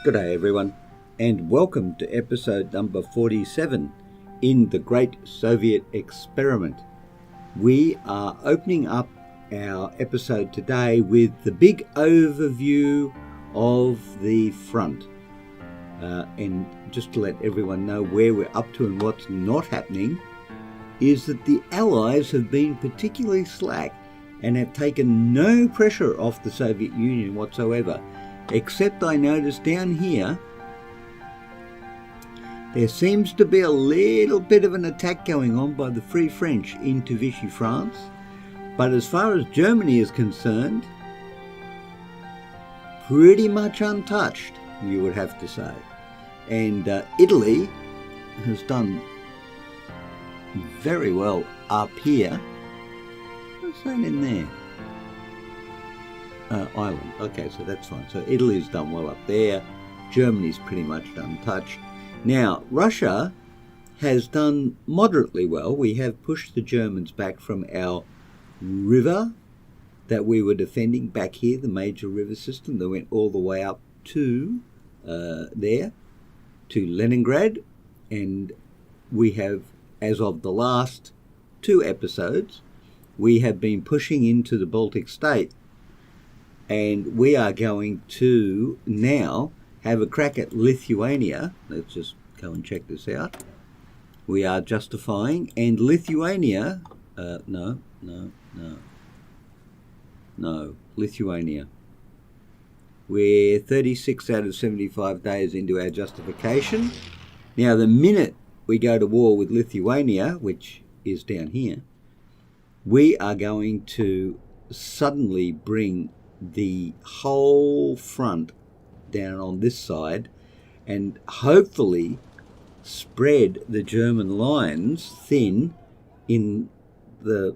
Good day everyone, and welcome to episode number 47 in the Great Soviet Experiment. We are opening up our episode today with the big overview of the front. And just to let everyone know where we're up to and what's not happening, is that the Allies have been particularly slack and have taken no pressure off the Soviet Union whatsoever. Except I noticed down here, there seems to be a little bit of an attack going on by the Free French into Vichy France. But as far as Germany is concerned, pretty much untouched, you would have to say. And Italy has done very well up here. What's that in there? Ireland. Okay, so that's fine. So Italy's done well up there. Germany's pretty much untouched. Now, Russia has done moderately well. We have pushed the Germans back from our river that we were defending back here, the major river system that went all the way up to there, to Leningrad. And we have, as of the last two episodes, we have been pushing into the Baltic state. And we are going to now have a crack at Lithuania. Let's just go and check this out. We are justifying, and Lithuania, Lithuania. We're 36 out of 75 days into our justification. Now, the minute we go to war with Lithuania, which is down here, we are going to suddenly bring the whole front down on this side and hopefully spread the German lines thin in the,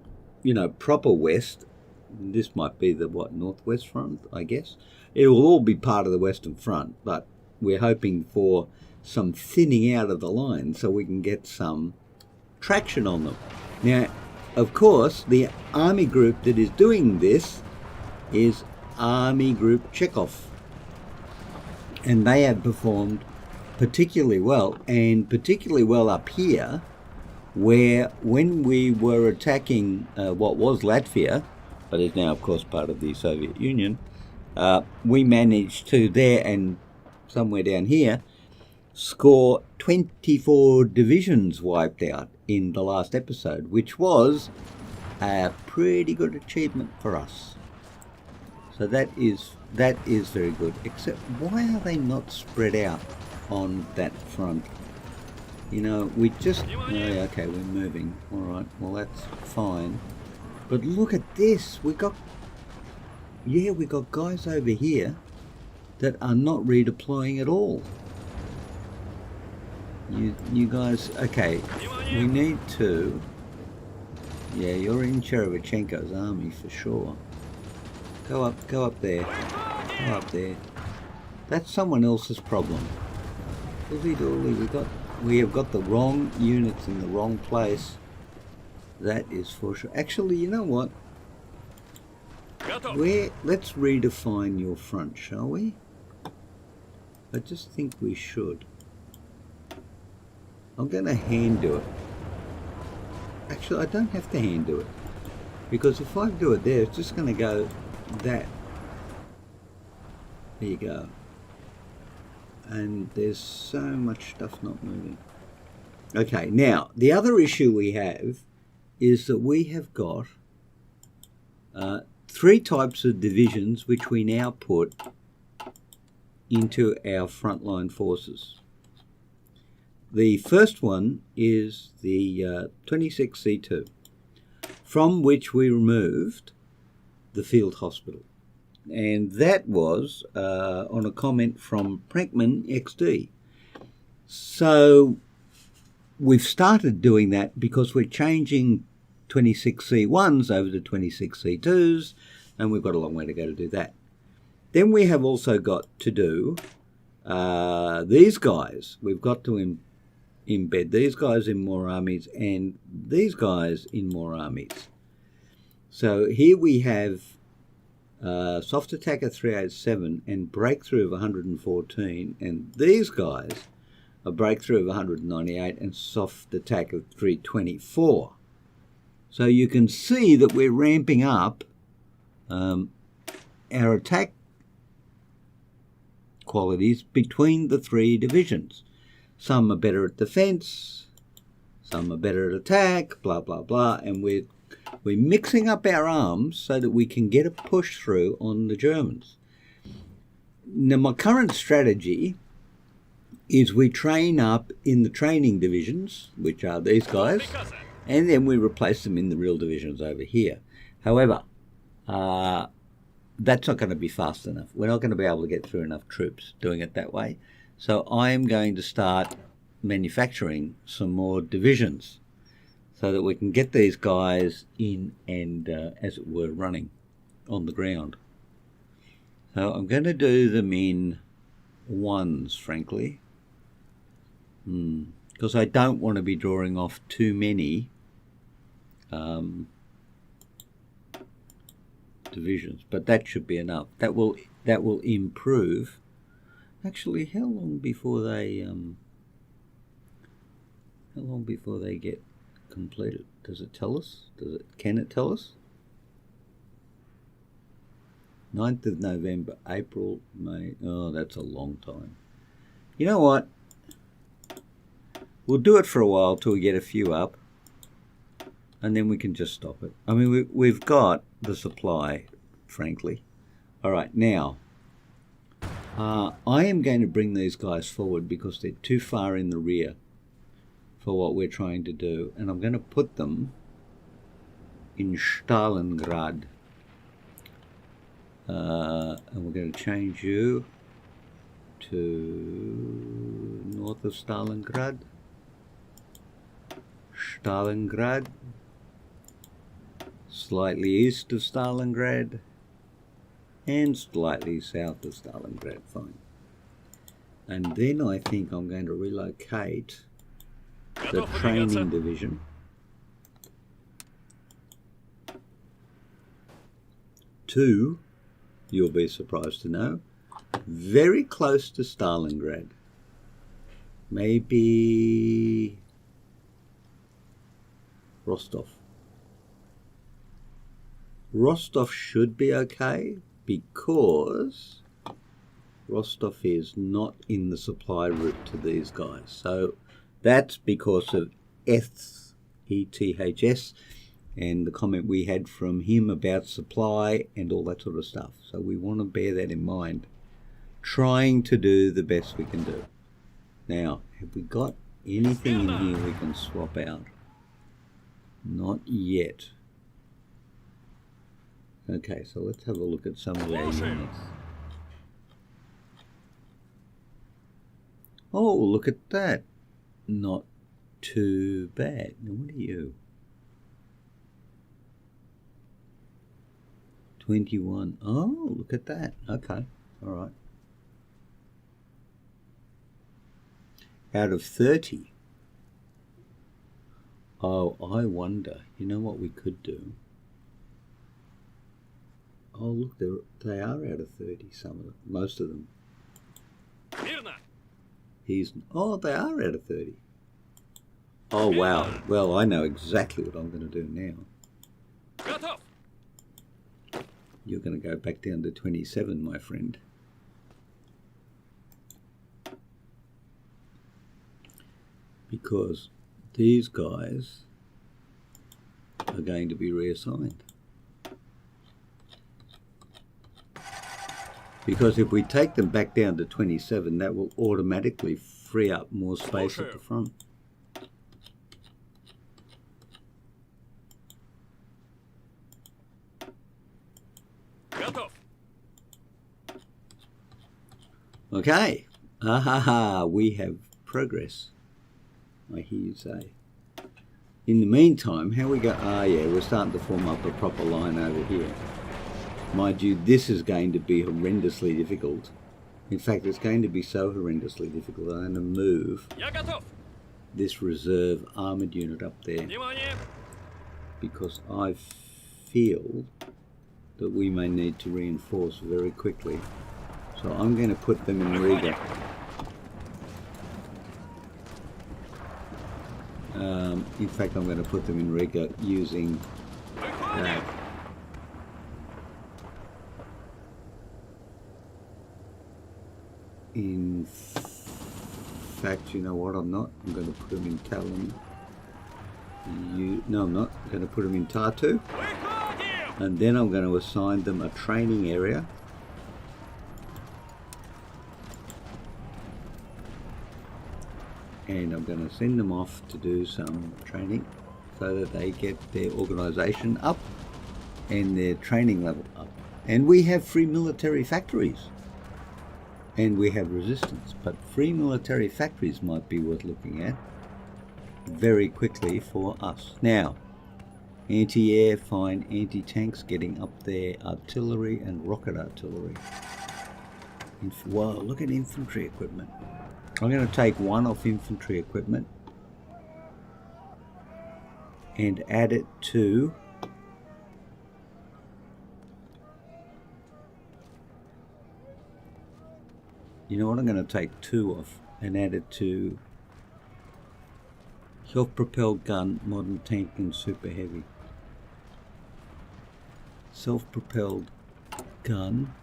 proper west. This might be the, northwest front, I guess. It will all be part of the Western Front, but we're hoping for some thinning out of the line so we can get some traction on them. Now, of course, the army group that is doing this is Army Group Chekhov, and they have performed particularly well, and particularly well up here, where when we were attacking what was Latvia, but is now of course part of the Soviet Union, we managed to there and somewhere down here score 24 divisions wiped out in the last episode, which was a pretty good achievement for us. So that is very good. Except, why are they not spread out on that front? We just... okay, we're moving. All right, well, that's fine. But look at this. we got guys over here that are not redeploying at all. You guys... Okay, we need to... Yeah, you're in Cherevchenko's army for sure. Go up there. Go up there. That's someone else's problem. We have got the wrong units in the wrong place. That is for sure. Actually, you know what? Let's redefine your front, shall we? I just think we should. I'm going to hand do it. Actually, I don't have to hand do it. Because if I do it there, it's just going to go... that. There you go. And there's so much stuff not moving. Okay, now the other issue we have is that we have got three types of divisions which we now put into our frontline forces. The first one is the 26C2, from which we removed the field hospital, and that was on a comment from Prankman XD. So we've started doing that because we're changing 26C1s over to 26C2s, and we've got a long way to go to do that. Then we have also got to do these guys. We've got to embed these guys in more armies and these guys in more armies. So here we have soft attack of 387 and breakthrough of 114, and these guys a breakthrough of 198 and soft attack of 324. So you can see that we're ramping up our attack qualities between the three divisions. Some are better at defense, some are better at attack, blah, blah, blah, and we're mixing up our arms so that we can get a push through on the Germans. Now, my current strategy is we train up in the training divisions, which are these guys, and then we replace them in the real divisions over here. However, that's not going to be fast enough. We're not going to be able to get through enough troops doing it that way. So I'm going to start manufacturing some more divisions so that we can get these guys in and, as it were, running on the ground. So I'm going to do them in ones, frankly, because I don't want to be drawing off too many divisions, but that should be enough. That will improve. Actually, how long before they get completed? Does it tell us? Can it tell us? 9th of November, April, May. Oh, that's a long time. You know what? We'll do it for a while till we get a few up, and then we can just stop it. I mean, we've got the supply, frankly. All right, now, I am going to bring these guys forward because they're too far in the rear for what we're trying to do, and I'm going to put them in Stalingrad. And we're going to change you to north of Stalingrad. Stalingrad. Slightly east of Stalingrad. And slightly south of Stalingrad. Fine. And then I think I'm going to relocate the training division to, you'll be surprised to know, very close to Stalingrad. Maybe Rostov. Rostov should be okay because Rostov is not in the supply route to these guys. So that's because of ETHS and the comment we had from him about supply and all that sort of stuff. So we want to bear that in mind, trying to do the best we can do. Now, have we got anything in here we can swap out? Not yet. Okay, so let's have a look at some of our units. Oh, look at that. Not too bad. Now, what are you? 21. Oh, look at that. Okay, all right. Out of 30. Oh, I wonder. You know what we could do? Oh, look, they are out of 30, some of them. Most of them. Oh, they are out of 30. Oh, wow. Well, I know exactly what I'm going to do now. You're going to go back down to 27, my friend. Because these guys are going to be reassigned. Because if we take them back down to 27, that will automatically free up more space at the front. Okay. We have progress, I hear you say. In the meantime, how we go? Yeah, we're starting to form up a proper line over here. Mind you, this is going to be horrendously difficult. In fact, it's going to be so horrendously difficult, I'm going to move this reserve armoured unit up there. Because I feel that we may need to reinforce very quickly. So I'm going to put them in Riga. In fact, I'm going to put them in Riga using that. In fact, you know what? I'm not. I'm going to put them in Tallinn. No, I'm not. I'm going to put them in Tartu. And then I'm going to assign them a training area. And I'm going to send them off to do some training so that they get their organisation up and their training level up. And we have free military factories. And we have resistance. But free military factories might be worth looking at very quickly for us. Now, anti-air, fine, anti-tanks getting up there, artillery and rocket artillery. Wow, look at infantry equipment. I'm going to take one off infantry equipment and add it to you know what, I'm going to take two off and add it to self-propelled gun, modern tank and super heavy. Self-propelled gun,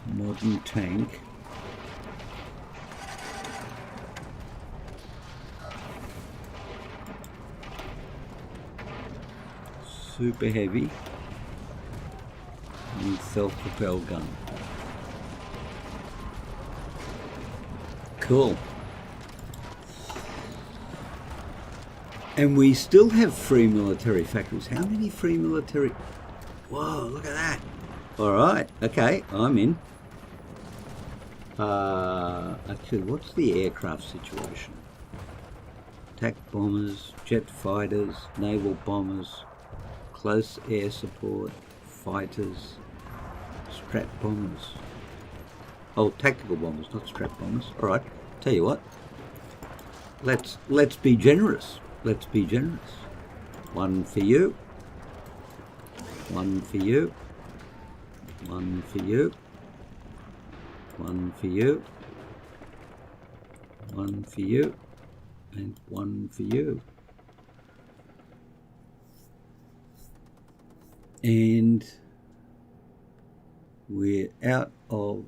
modern tank, super heavy and self-propelled gun. Cool. And we still have free military factories. How many free military? Whoa, look at that. All right, okay, I'm in. Actually, what's the aircraft situation? Attack bombers, jet fighters, naval bombers, close air support, fighters, strat bombers. Oh, tactical bombers, not strat bombers. All right, tell you what. Let's be generous. Let's be generous. One for you. One for you. One for you. One for you. One for you. And one for you. And we're out of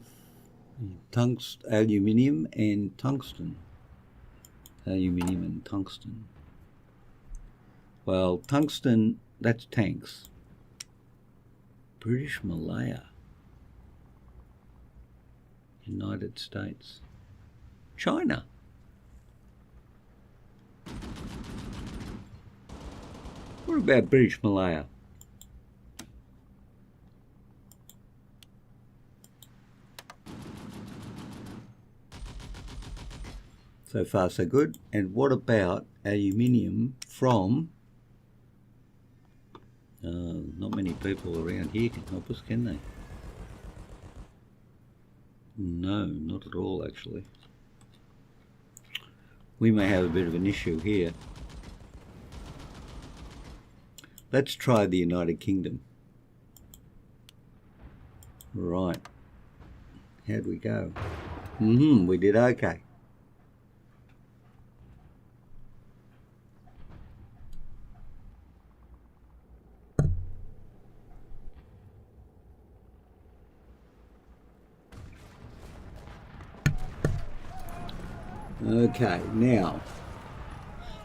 aluminium and tungsten. Aluminium and tungsten. Well, tungsten, that's tanks. British Malaya. United States. China. What about British Malaya? So far so good. And what about aluminium from... not many people around here can help us, can they? No, not at all actually. We may have a bit of an issue here. Let's try the United Kingdom. Right. How'd we go? We did okay. Okay, now,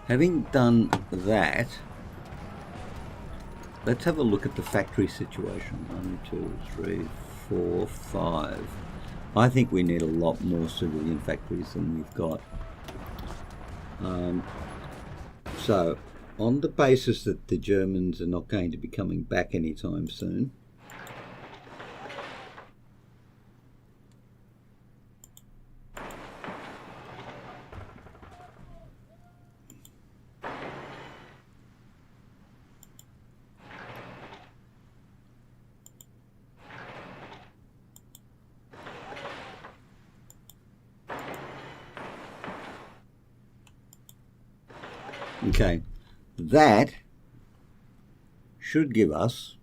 having done that, let's have a look at the factory situation. 1, 2, 3, 4, 5. I think we need a lot more civilian factories than we've got. So, on the basis that the Germans are not going to be coming back anytime soon, okay, that should give us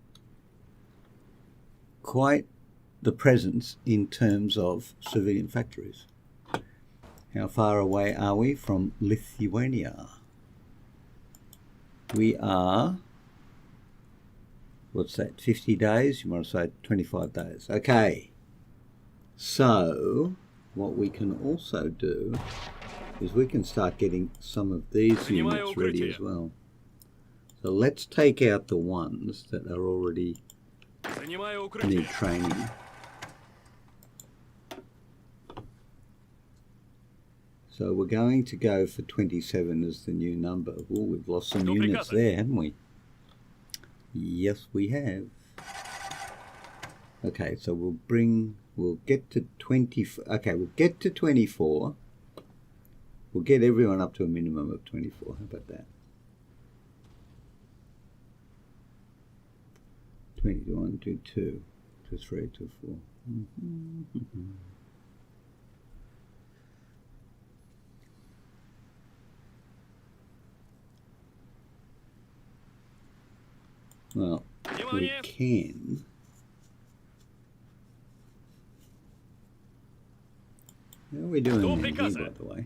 quite the presence in terms of civilian factories. How far away are we from Lithuania? We are, what's that, 50 days? You might say 25 days. Okay. So what we can also do is we can start getting some of these units ready as well. So let's take out the ones that are already need training. So we're going to go for 27 as the new number. Oh, we've lost some units there, haven't we? Yes, we have. Okay, so we'll get to 20. Okay, we'll get to 24. We'll get everyone up to a minimum of 24. How about that? 21, 22, 23, 24. Well, we can. How are we doing here, by the way?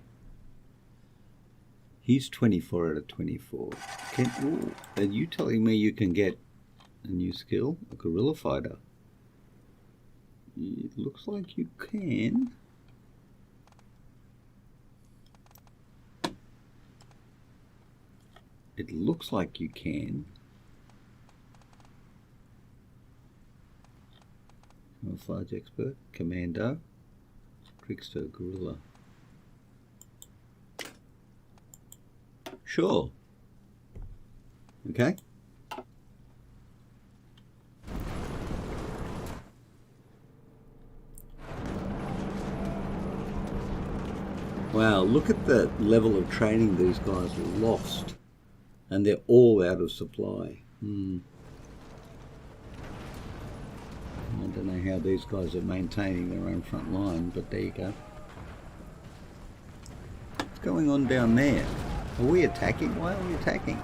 He's 24 out of 24. Are you telling me you can get a new skill, a guerrilla fighter? It looks like you can. It looks like you can. Camouflage expert, commando, trickster, guerrilla. Sure. Okay. Wow, look at the level of training these guys lost. And they're all out of supply. I don't know how these guys are maintaining their own front line, but there you go. What's going on down there? Are we attacking? Why are we attacking?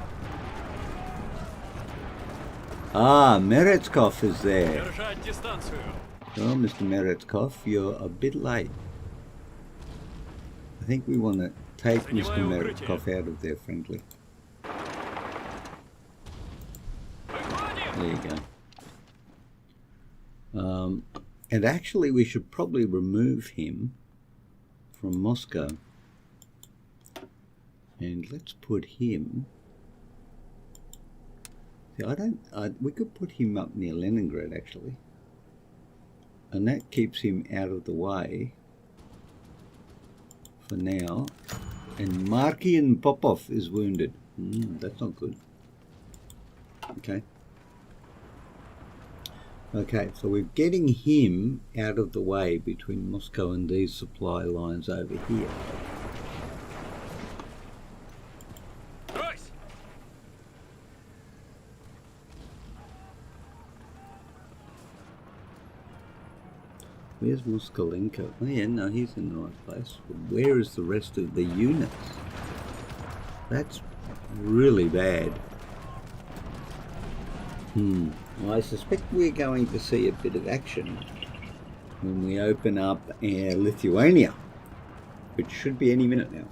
Ah, Meretskov is there. Oh, Mr. Meretskov, you're a bit late. I think we want to take Mr. Meretskov out of there friendly. There you go. And actually we should probably remove him from Moscow. And let's put him... See, we could put him up near Leningrad actually. And that keeps him out of the way for now. And Markian Popov is wounded. That's not good. Okay. Okay, so we're getting him out of the way between Moscow and these supply lines over here. Where's Moskalenko? Oh yeah, no, he's in the right place. But where is the rest of the units? That's really bad. Well, I suspect we're going to see a bit of action when we open up Lithuania, which should be any minute now.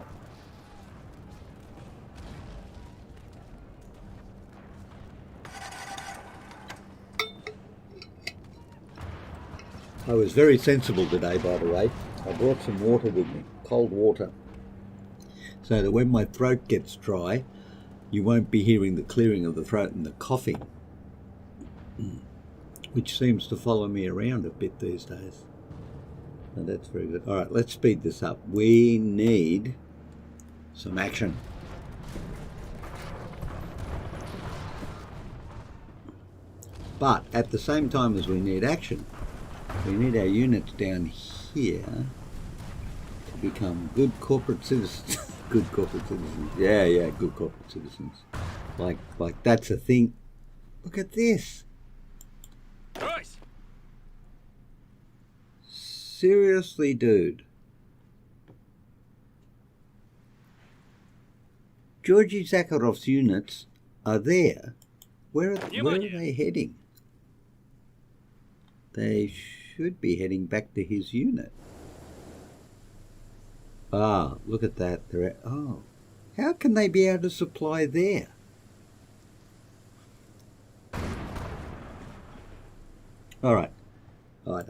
I was very sensible today, by the way. I brought some water with me, cold water, so that when my throat gets dry, you won't be hearing the clearing of the throat and the coughing, which seems to follow me around a bit these days. So that's very good. All right, let's speed this up. We need some action. But at the same time as we need action, we need our units down here to become good corporate citizens. Good corporate citizens. Yeah, good corporate citizens. Like that's a thing. Look at this. Nice. Seriously, dude. Georgy Zakharov's units are there, where are they heading? They should be heading back to his unit. Ah, look at that. They're at, oh, how can they be able to supply there? All right. I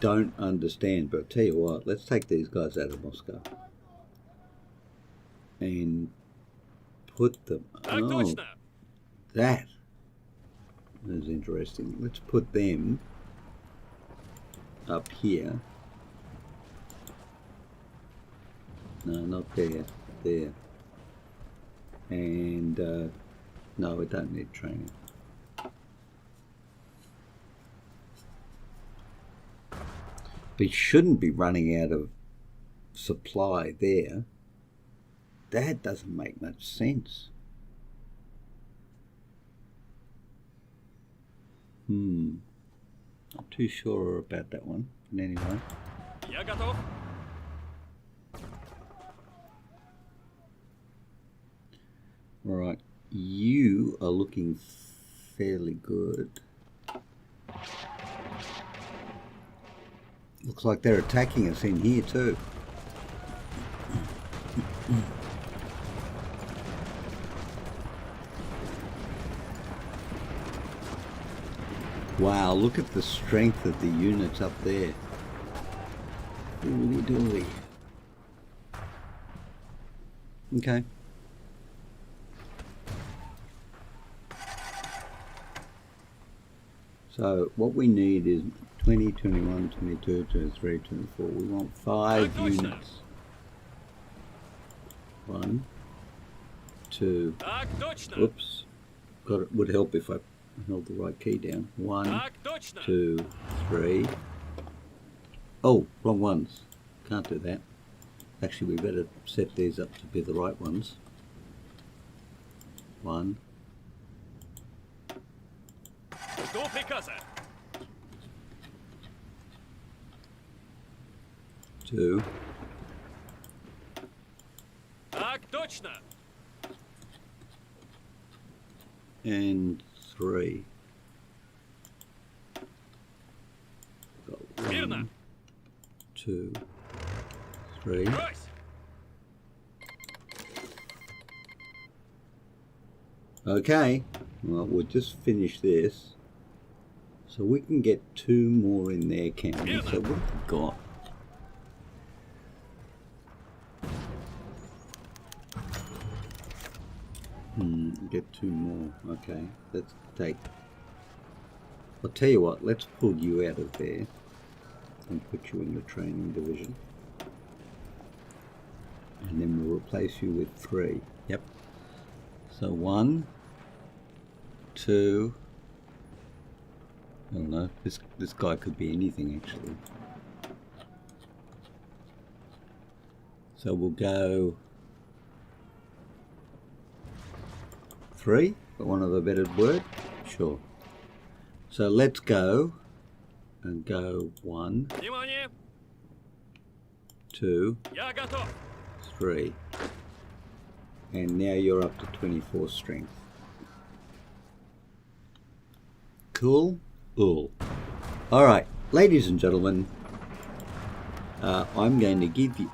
don't understand, but I'll tell you what, let's take these guys out of Moscow and put them. Oh, that is interesting. Let's put them up here. No, not there. There. And no, we don't need training. We shouldn't be running out of supply there. That doesn't make much sense. Not too sure about that one. But anyway. Alright, you are looking fairly good. Looks like they're attacking us in here too. Wow, look at the strength of the units up there. Dooly dooly. Okay. So what we need is 20, 21, 22, 23, 24. We want 5 units. 1, 2. Oops. Got it. Would help if I held the right key down. 1, 2, 3. Oh, wrong ones. Can't do that. Actually, we better set these up to be the right ones. 1. 2. And 3. Got 1, 2, 3. Okay, well, we'll just finish this. So we can get 2 more in there, can we? So what have we got? Get 2 more. Okay, let's take... I'll tell you what, let's pull you out of there and put you in the training division. And then we'll replace you with 3. Yep. So 1, 2... I don't know, this guy could be anything actually. So we'll go 3, for want of a better word. Sure. So let's go and go 1, 2, 3. And now you're up to 24 strength. Cool? Alright, ladies and gentlemen, I'm going to give you...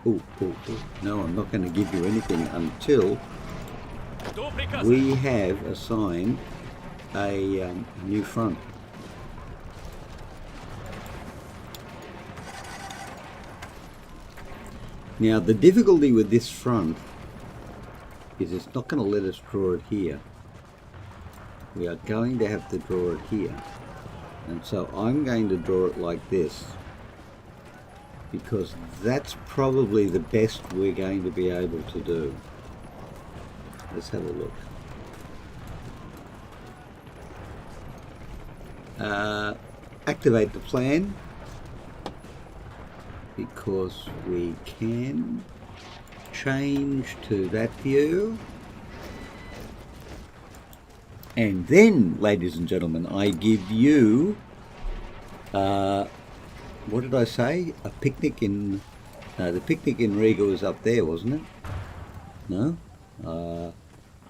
No, I'm not going to give you anything until we have assigned a new front. Now, the difficulty with this front is it's not going to let us draw it here. We are going to have to draw it here. And so I'm going to draw it like this, because that's probably the best we're going to be able to do. Let's have a look. Activate the plan, because we can change to that view. And then, ladies and gentlemen, I give you, what did I say? A picnic in, no, the picnic in Riga was up there, wasn't it? No? I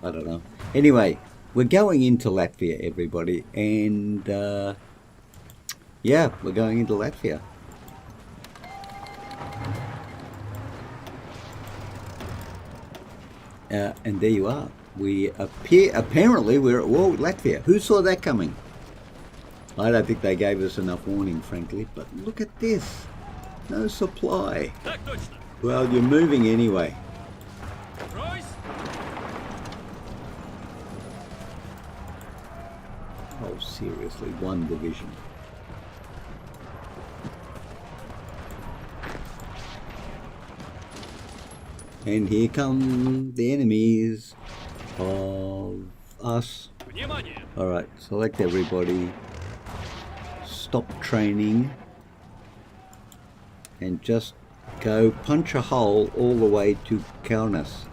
don't know. Anyway, we're going into Latvia, everybody, and yeah, we're going into Latvia. And there you are. We appear, apparently we're at war with Latvia. Who saw that coming? I don't think they gave us enough warning, frankly, but look at this. No supply. Well, you're moving anyway. Oh, seriously, one division. And here come the enemies of us. Alright, select everybody. Stop training. And just go punch a hole all the way to Kaunas.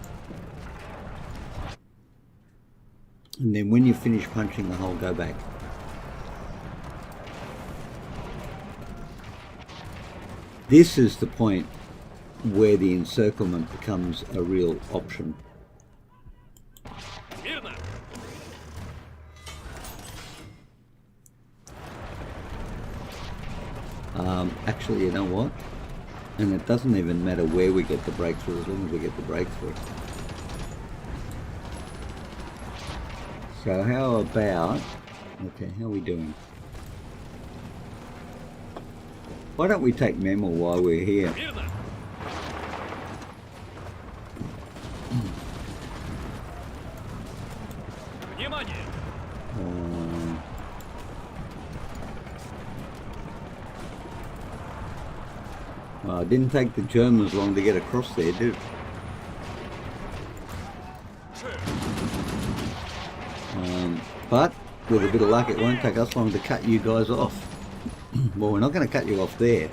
And then when you finish punching the hole, go back. This is the point where the encirclement becomes a real option. Actually, you know what? And it doesn't even matter where we get the breakthrough, as long as we get the breakthrough. So how about... Okay, how are we doing? Why don't we take Memel while we're here? Well, it didn't take the Germans long to get across there, did it? But with a bit of luck, it won't take us long to cut you guys off. Well, we're not going to cut you off there,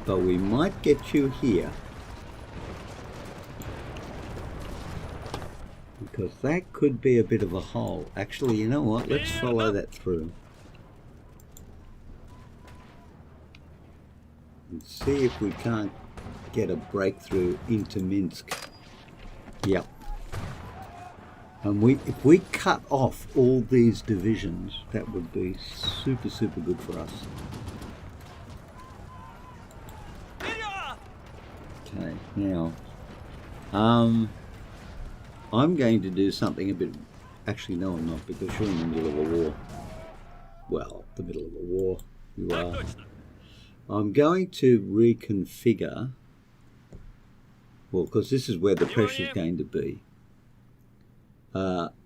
but we might get you here. Because that could be a bit of a hole. Actually, you know what? Let's follow that through. And see if we can't get a breakthrough into Minsk. Yep. And if we cut off all these divisions, that would be super, super good for us. Okay, now, I'm going to do something a bit... Actually, no, I'm not, because you're in the middle of a war. Well, the middle of a war, you are. I'm going to reconfigure... Well, because this is where the pressure is going to be.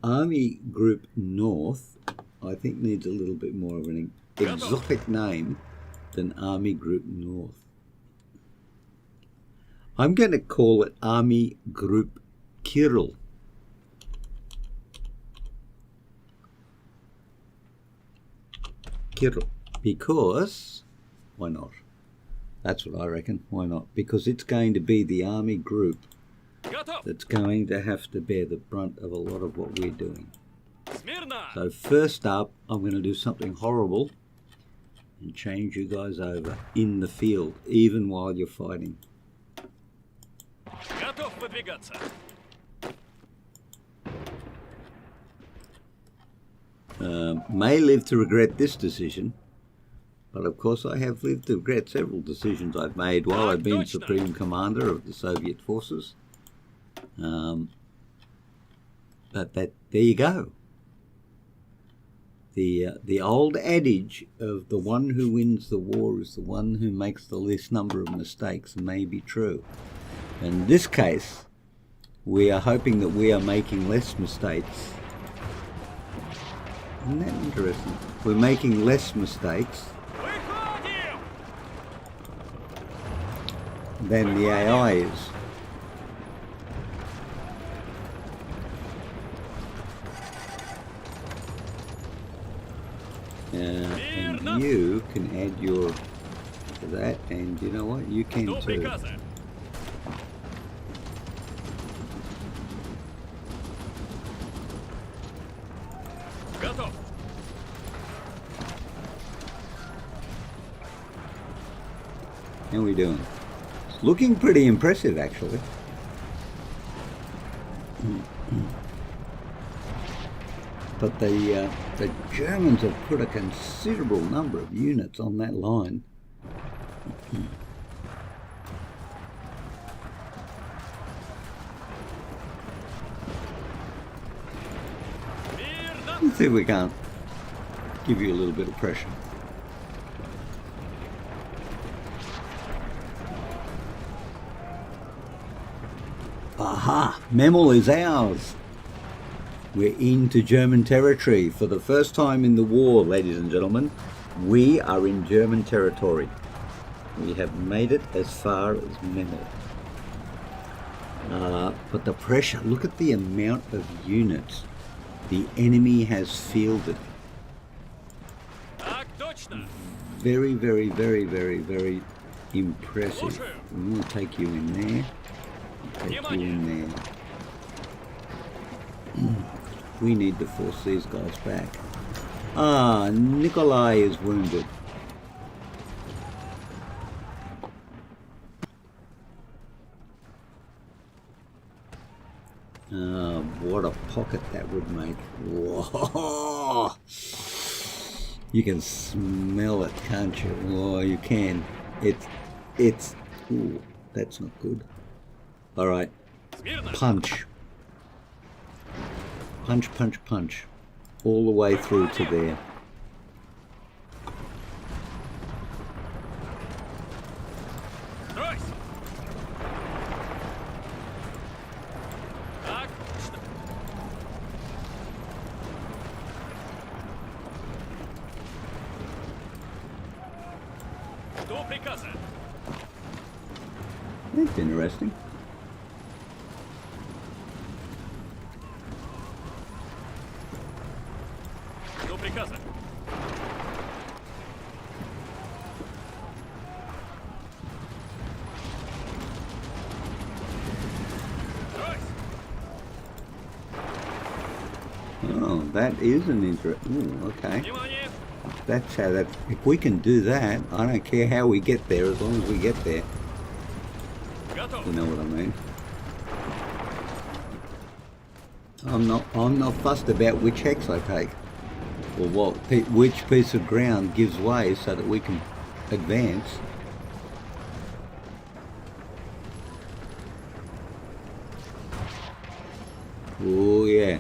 Army Group North, I think, needs a little bit more of an exotic name than Army Group North. I'm going to call it Army Group Kirill. Kirill. Because, why not? That's what I reckon. Why not? Because it's going to be the army group that's going to have to bear the brunt of a lot of what we're doing. So first up, I'm going to do something horrible and change you guys over in the field, even while you're fighting. May live to regret this decision, but of course I have lived to regret several decisions I've made while I've been Supreme Commander of the Soviet forces. But there you go. The old adage of the one who wins the war is the one who makes the least number of mistakes may be true. In this case, we are hoping that we are making less mistakes. Isn't that interesting? We're making less mistakes than the AI is. And you can add your to that, and you know what? You can too. How are we doing? It's looking pretty impressive, actually. But the Germans have put a considerable number of units on that line. Let's see if we can't give you a little bit of pressure. Aha! Memel is ours! We're into German territory. For the first time in the war, ladies and gentlemen, we are in German territory. We have made it as far as Memel. But the pressure, look at the amount of units the enemy has fielded. Very, very, very, very, very impressive. I'm going to take you in there. Take you in there. We need to force these guys back. Ah, Nikolai is wounded. What a pocket that would make. Whoa. You can smell it, can't you? Oh, you can. It's, ooh, that's not good. All right, punch. Punch, punch, punch. All the way through to there. That's interesting. Oh, that is an interesting. Okay. That's how that. If we can do that, I don't care how we get there, as long as we get there. You know what I mean? I'm not fussed about which hex I take, or which piece of ground gives way so that we can advance. Oh yeah.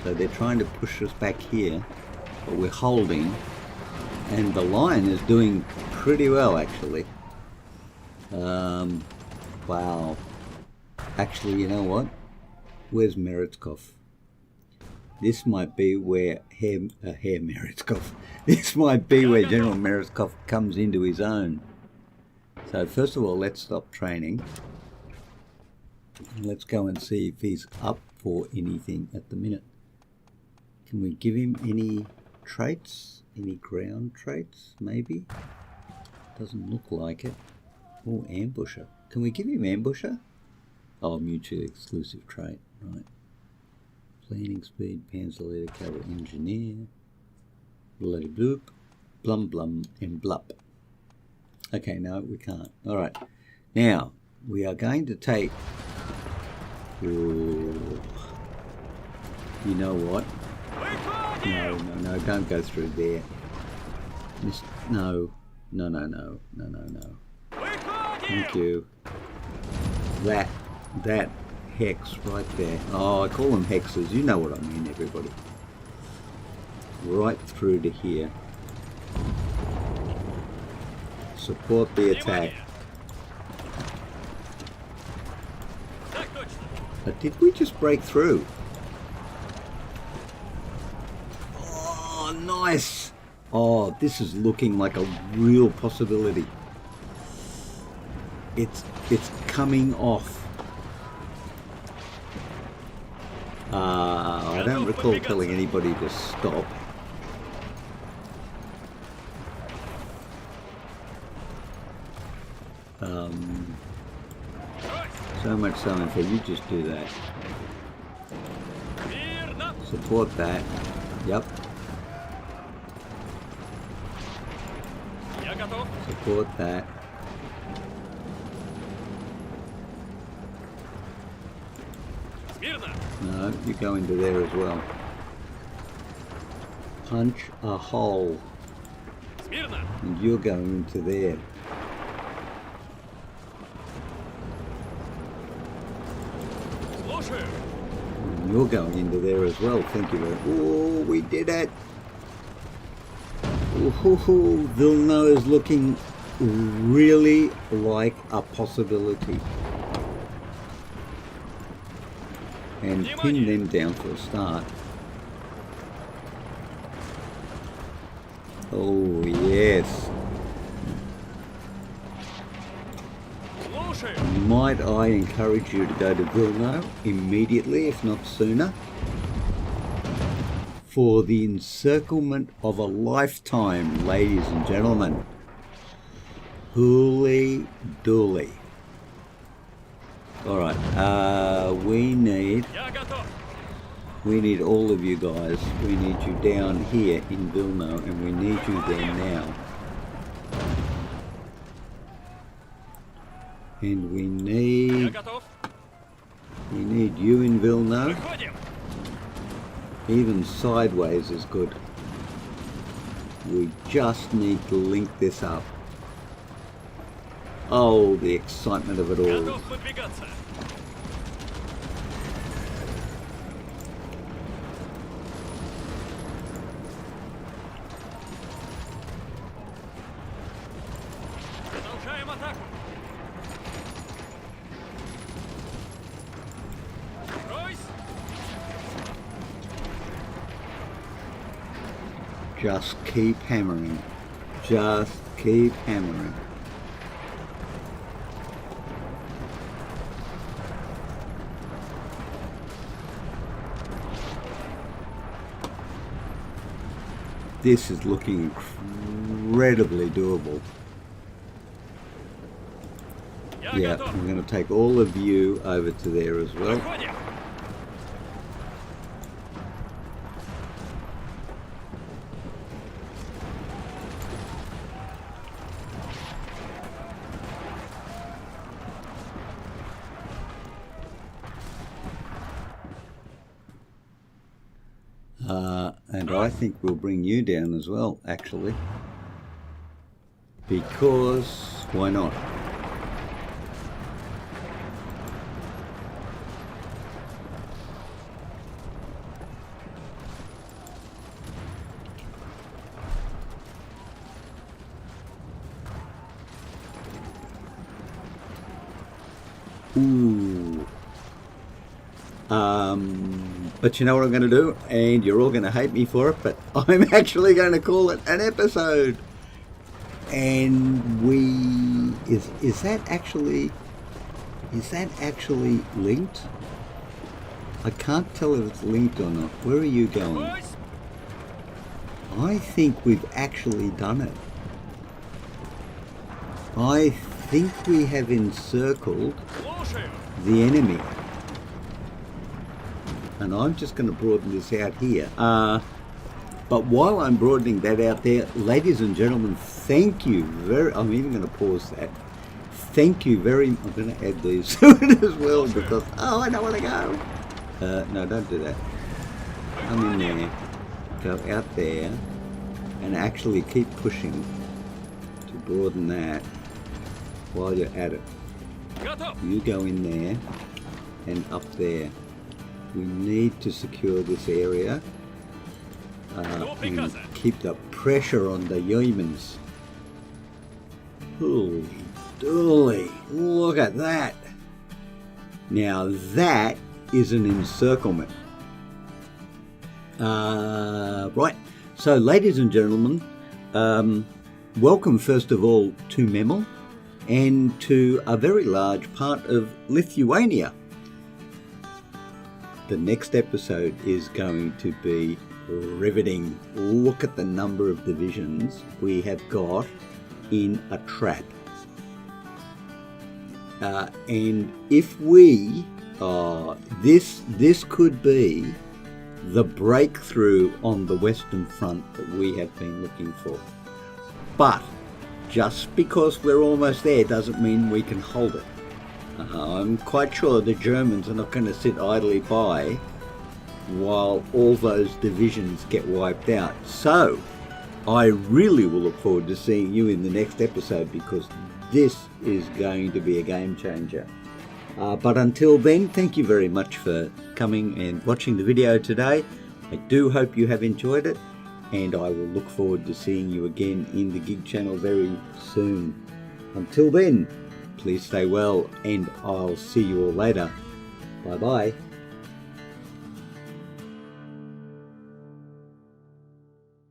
So they're trying to push us back here, but we're holding, and the line is doing pretty well actually. Wow. Actually, you know what? Where's Meretskov? This might be where Meretskov. This might be where General Meretskov comes into his own. So first of all, let's stop training. And let's go and see if he's up for anything at the minute. Can we give him any traits? Any ground traits, maybe? Doesn't look like it. Oh, ambusher. Can we give him ambusher? Oh, mutually exclusive trait, right. Planning speed, panzer leader, cavalry engineer, bloody bloop, blum blum, and blup. Okay, no, we can't. Alright. Now, we are going to take... Ooh. You know what? No, don't go through there. No. Thank you. That hex right there. Oh, I call them hexes. You know what I mean, everybody. Right through to here. Support the attack. But did we just break through? Oh, nice. Oh, this is looking like a real possibility. It's coming off. I don't recall telling anybody to stop. So much so until you just do that. Support that. Yep. Support that. Смирно! No, you go into there as well. Punch a hole. Смирно! And you're going into there. Слушаю! And you're going into there as well. Thank you very much. Oh, we did it. Ooh, Vilna is looking really like a possibility. And pin them down for a start. Oh, yes. Слушаю! Might I encourage you to go to Vilna immediately, if not sooner, for the encirclement of a lifetime, ladies and gentlemen. Hooly dooly. Alright, we need Я готов! all of you guys. We need you down here in Vilna, and we need you there now. And we Я need готов! you in Vilna. Выходим! Even sideways is good. We just need to link this up. Oh, the excitement of it all. Готов выдвигаться! Продолжаем атаку! Брось! Just keep hammering. Just keep hammering. This is looking incredibly doable. Я Yeah, готов! I'm going to take all of you over to there as well. Выходим! And I think we'll bring you down as well, actually. Because, why not? Ooh. But you know what I'm going to do? And you're all going to hate me for it, but I'm actually going to call it an episode. And is that actually linked? I can't tell if it's linked or not. Where are you going? Брось! I think we've actually done it. I think we have encircled Слушаю! the enemy. And I'm just going to broaden this out here. But while I'm broadening that out there, ladies and gentlemen, thank you I'm even going to pause that. Thank you very I'm going to add these to it as well because, I don't want to go. No, don't do that. Come in there, go out there, and actually keep pushing to broaden that while you're at it. Готов! You go in there and up there. We need to secure this area and keep the pressure on the Yeomans. Holy dooly, look at that. Now that is an encirclement. Right, so ladies and gentlemen, welcome first of all to Memel and to a very large part of Lithuania. The next episode is going to be riveting. Look at the number of divisions we have got in a trap. And if we, this could be the breakthrough on the Western Front that we have been looking for. But just because we're almost there doesn't mean we can hold it. I'm quite sure the Germans are not going to sit idly by while all those divisions get wiped out. So I really will look forward to seeing you in the next episode, because this is going to be a game changer. But until then, thank you very much for coming and watching the video today. I do hope you have enjoyed it, and I will look forward to seeing you again in the Gig channel very soon. Until then, please stay well, and I'll see you all later. Bye bye.